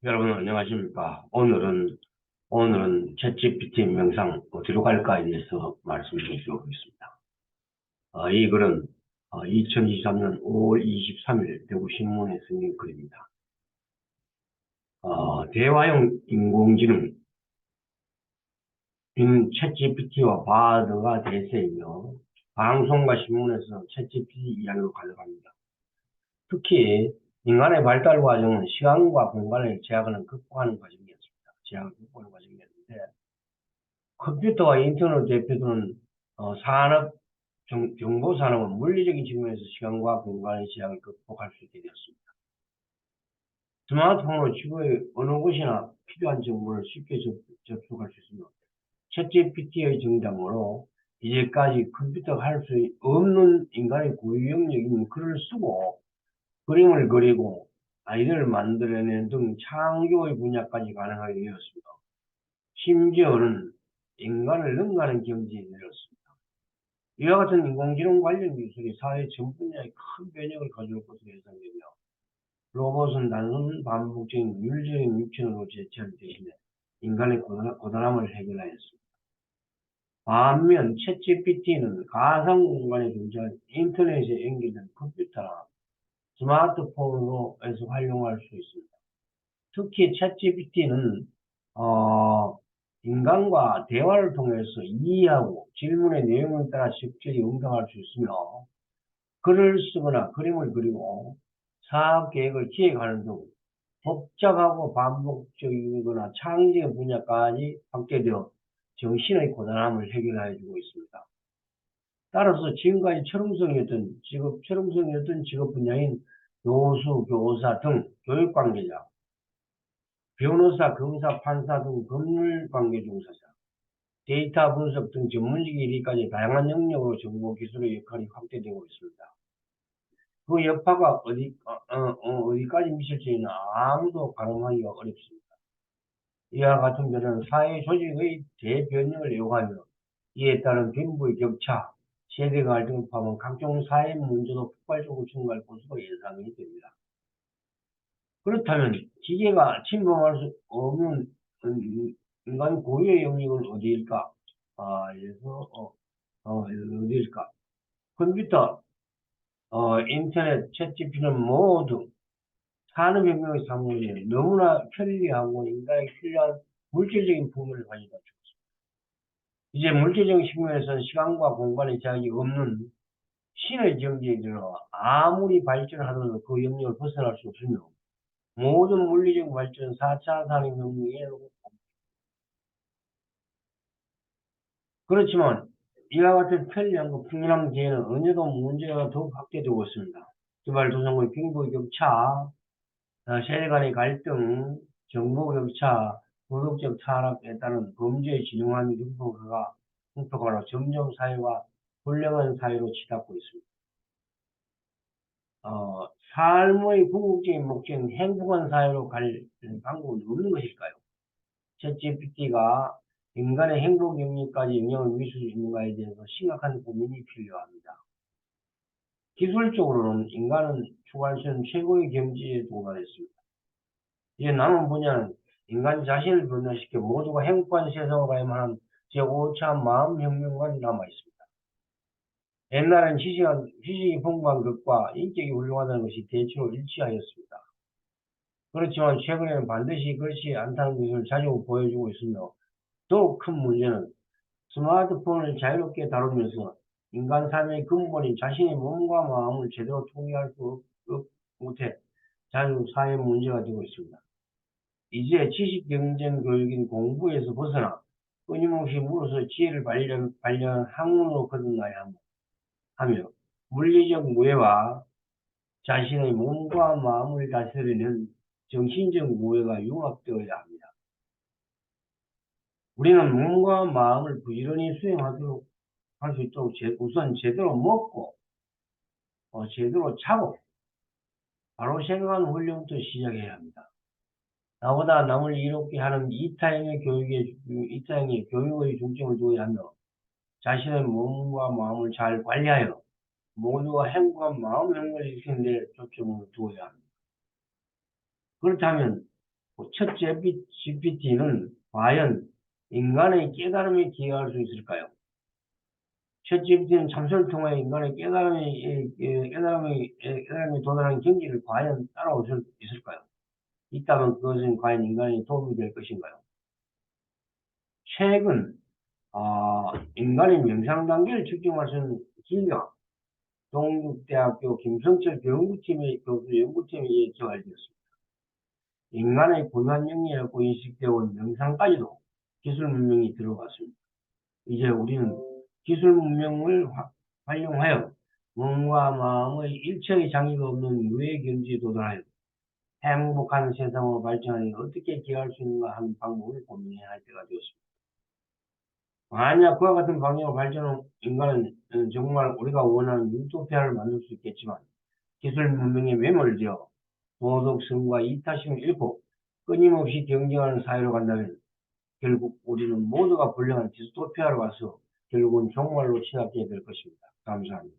여러분 안녕하십니까? 오늘은 챗GPT 명상 어디로 갈까에 대해서 말씀을 드리겠습니다. 이 글은 2023년 5월 23일 대구신문에 쓰인 글입니다. 대화형 인공지능 챗GPT와 바드가 대세이며 방송과 신문에서 챗GPT 이야기로 가져갑니다. 특히 인간의 발달 과정은 시간과 공간을 제약을 극복하는 과정이었습니다. 제약을 극복하는 과정이었는데 컴퓨터와 인터넷 대표되는 산업, 정보 산업은 물리적인 측면에서 시간과 공간의 제약을 극복할 수 있게 되었습니다. 스마트폰으로 지구의 어느 곳이나 필요한 정보를 쉽게 접속할 수 있으며 챗GPT의 등장으로 이제까지 컴퓨터가 할 수 없는 인간의 고유 영역인 글을 쓰고 그림을 그리고 아이디어를 만들어내는 등 창조의 분야까지 가능하게 되었습니다. 심지어는 인간을 능가하는 경지에 이르렀습니다. 이와 같은 인공지능 관련 기술이 사회 전 분야에 큰 변혁을 가져올 것으로 예상되며 로봇은 단순 반복적인 물리적인 육체로 대체할 대신에 인간의 고단함을 해결하였습니다. 반면 챗GPT는 가상 공간에 존재하는 인터넷에 연결된 컴퓨터나 스마트폰으로 해서 활용할 수 있습니다. 특히 챗GPT는 인간과 대화를 통해서 이해하고 질문의 내용에 따라 적절히 응답할 수 있으며 글을 쓰거나 그림을 그리고 사업 계획을 기획하는 등 복잡하고 반복적이거나 창의적인 분야까지 확대되어 정신의 고단함을 해결해 주고 있습니다. 따라서 지금까지 철옹성이었던 직업 분야인 교수, 교사 등 교육 관계자, 변호사, 검사, 판사 등 법률 관계 종사자, 데이터 분석 등 전문직 일위까지 다양한 영역으로 정보 기술의 역할이 확대되고 있습니다. 그 여파가 어디까지 미칠지는 아무도 가늠하기가 어렵습니다. 이와 같은 변화는 사회 조직의 대변형을 요구하며 이에 따른 빈부의 격차, 세대 갈등을 포함한 각종 사회 문제도 폭발적으로 증가할 것으로 예상이 됩니다. 그렇다면 기계가 침범할 수 없는 인간 고유의 영역은 어디일까? 어디일까? 컴퓨터, 인터넷, 챗GPT는 모두 산업혁명의 상호에 너무나 편리하고 인간에 필요한 물질적인 부분을 가지고 있습니다. 이제 물질적인 측면에서는 시간과 공간의 제약이 없는 신의 경지에 들어 아무리 발전하더라도 그 영역을 벗어날 수 없으며 모든 물리적 발전 4차 산업혁명에 그렇지만 이와 같은 편리함과 풍요한 기회는 언제도 문제가 더욱 확대되고 있습니다. 개발도상국의 빈부 격차, 세대 간의 갈등, 정보 격차, 도덕적 타락에 따른 범죄의 진용한 흉폭화로 점점 사회가 불량한 사회로 치닫고 있습니다. 삶의 궁극적인 목적은 행복한 사회로 갈 방법은 없는 것일까요? 챗GPT가 인간의 행복 영역까지 영향을 미칠 수 있는가에 대해서 심각한 고민이 필요합니다. 기술적으로는 인간은 추구할 수 있는 최고의 경지에 도달했습니다. 이제 남은 분야는 인간 자신을 변화시켜 모두가 행복한 세상으로 가야만 하는 제5차 마음혁명과 남아있습니다. 옛날엔 지식이 풍부한 것과 인격이 훌륭하다는 것이 대체로 일치하였습니다. 그렇지만 최근에는 반드시 그렇지 않다는 것을 자주 보여주고 있으며 더욱 큰 문제는 스마트폰을 자유롭게 다루면서 인간 삶의 근본인 자신의 몸과 마음을 제대로 통제할 수 못해 자주 사회 문제가 되고 있습니다. 이제 지식 경쟁 교육인 공부에서 벗어나 끊임없이 물어서 지혜를 발견한 학문으로 거듭나야 하며 물리적 무해와 자신의 몸과 마음을 다스리는 정신적 무해가 융합되어야 합니다. 우리는 몸과 마음을 부지런히 수행하도록 할 수 있도록 우선 제대로 먹고 제대로 자고 바로 생각하는 훈련부터 시작해야 합니다. 나보다 남을 이롭게 하는 이타형의 교육의 중점을 두어야 하며 자신의 몸과 마음을 잘 관리하여 모두가 행복한 마음 행복을 일으키는 데 초점을 두어야 합니다. 그렇다면 첫 GPT는 과연 인간의 깨달음에 기여할 수 있을까요? 첫 GPT는 참선을 통해 인간의 깨달음에 도달하는 경지를 과연 따라올 수 있을까요? 있다면 그것은 과연 인간에 도움이 될 것인가요? 최근 인간의 명상 단계를 측정할 수 있는 기가 동국대학교 김성철 교수 연구팀에 개발되었습니다. 인간의 고유한 영역이라고 인식되어 온 명상까지도 기술 문명이 들어갔습니다. 이제 우리는 기술 문명을 활용하여 몸과 마음의 일체의 장애가 없는 유해 경지에 도달하여 행복한 세상으로 발전하니 어떻게 기여할 수 있는가 하는 방법을 고민해야 할 때가 되었습니다. 만약 그와 같은 방향으로 발전한 인간은 정말 우리가 원하는 유토피아를 만들 수 있겠지만 기술 문명에 매몰되어 도덕성과 이타심을 잃고 끊임없이 경쟁하는 사회로 간다면 결국 우리는 모두가 불량한 디스토피아로 가서 결국은 종말로 치닫게 될 것입니다. 감사합니다.